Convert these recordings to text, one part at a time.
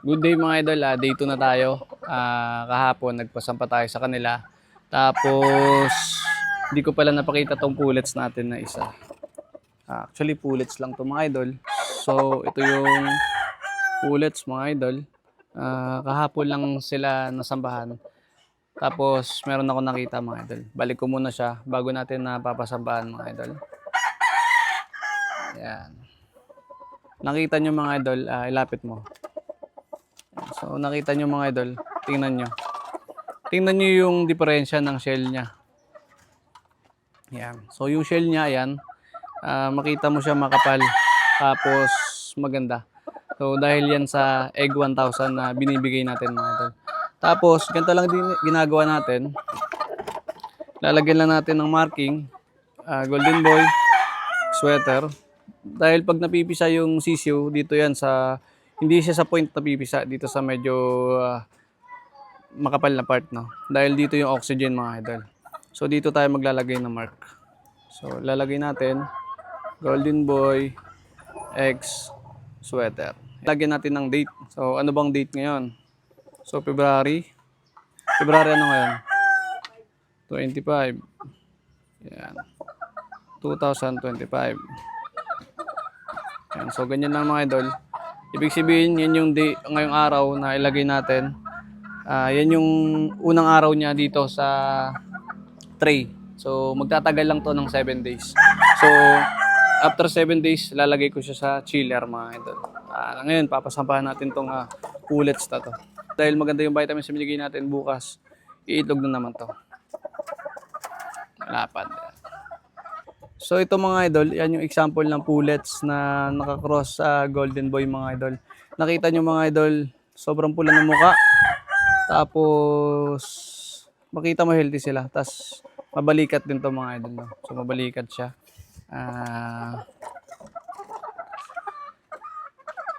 Good day mga idol, day 2 na tayo. Kahapon nagpasampa tayo sa kanila. Tapos hindi ko pala napakita tong pullets natin na isa. Actually pullets lang to mga idol. So ito yung pullets mga idol. Kahapon lang sila nasambahan. Tapos meron ako nakita mga idol. Balik ko muna siya bago natin napapasambahan mga idol. Yan. Nakita nyo mga idol, ilapit mo. So nakita nyo mga idol, tingnan nyo. Tingnan nyo yung diferensya ng shell niya. Yan. So yung shell niya, yan, makita mo siya makapal. Tapos maganda. So dahil yan sa egg 1000 na binibigay natin mga idol. Tapos ganito lang din ginagawa natin. Lalagyan lang natin ng marking, golden boy, sweater. Dahil pag napipisa yung sisiw, dito yan sa, hindi siya sa point napipisa, dito sa medyo makapal na part, no? Dahil dito yung oxygen mga idol. So dito tayo maglalagay ng mark. So lalagay natin golden boy X sweater. Lagyan natin ng date. So ano bang date ngayon? So February ano ngayon? 25. Yan. 2025. Yan. So ganyan lang mga idol. Ibig sabihin yan yung day ngayong araw na ilagay natin. Yan yung unang araw niya dito sa tray. So magtatagal lang to ng 7 days. So after 7 days lalagay ko siya sa chiller mga idol. Ngayon papasampahan natin tong pullets na to. Dahil maganda yung vitamins na binigay natin bukas, iitlog na naman to. Lapad. So ito mga idol, yan yung example ng pullets na nakakross sa golden boy mga idol. Nakita nyo mga idol, sobrang pula ng muka. Tapos makita mo healthy sila. Tapos mabalikat din to mga idol. No? So mabalikat siya.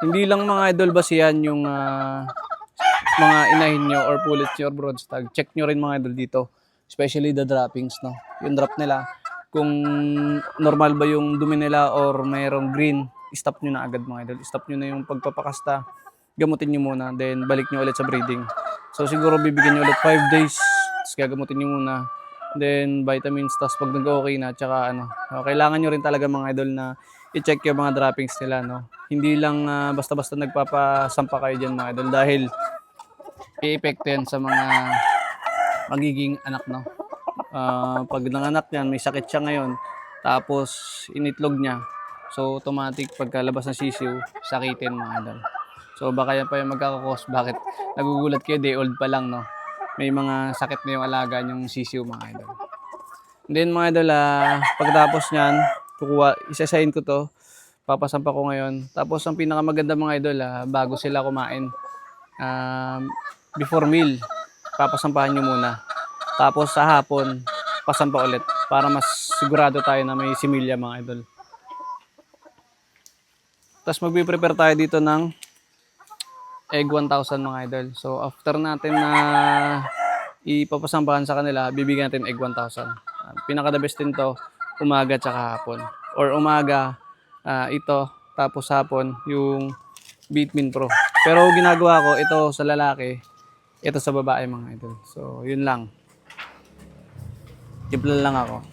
Hindi lang mga idol basihan yung mga inahin nyo or pullets nyo or broadstag. Check nyo rin mga idol dito. Especially the droppings. No? Yung drop nila. Kung normal ba yung dumi nila or mayroong green, stop nyo na agad mga idol. Stop nyo na yung pagpapakasta. Gamutin nyo muna. Then balik nyo ulit sa breeding. So siguro bibigyan nyo ulit 5 days. Tapos gagamutin nyo muna. Then vitamins. Tapos pag nag-okay na. Tsaka kailangan nyo rin talaga mga idol na i-check yung mga droppings nila. No? Hindi lang basta-basta nagpapasampa kayo dyan mga idol. Dahil i-epekto yan sa mga magiging anak. No? Pag nanganak yan, may sakit siya ngayon, tapos initlog niya, so automatic pagkalabas ng sisiw, sakitin mga idol. So baka yan pa yung magkakakos. Bakit? Nagugulat kayo, day old pa lang, no? May mga sakit na yung alaga yung sisiw mga idol. And then mga idol, pagkatapos niyan, isasahin ko to, papasampa ko ngayon. Tapos ang pinakamaganda mga idol, bago sila kumain, before meal, papasampahan nyo muna. Tapos sa hapon, pasampa ulit para mas sigurado tayo na may similya mga idol. Tapos magpiprepare tayo dito ng egg 1000 mga idol. So after natin na ipapasampahan sa kanila, bibigyan natin egg 1000. Pinaka the best din to, umaga tsaka hapon. Or umaga, ito, tapos hapon, yung Bitmin Pro. Pero ginagawa ko, ito sa lalaki, ito sa babae mga idol. So yun lang. Timpla lang ako.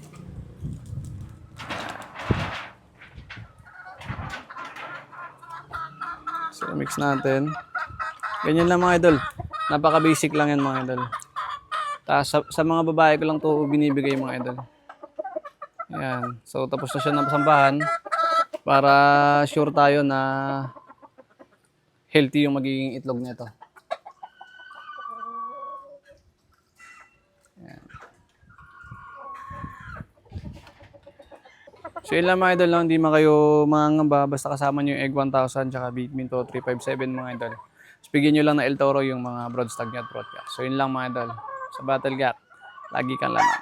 So mix natin. Ganyan lang mga idol. Napaka basic lang yan mga idol. Tapos sa mga babae ko lang to binibigay mga idol. Ayan. So tapos na siya ng pasambahan para sure tayo na healthy yung magiging itlog nito. So yun lang mga idol, no? Hindi man kayo mangangamba basta kasama nyo yung egg 1000 tsaka Bitmin to 357 mga idol. So bigyan nyo lang na El Toro yung mga broadstag at broadcast. So yun lang mga idol. Sa Battle Gap, lagi kang laman.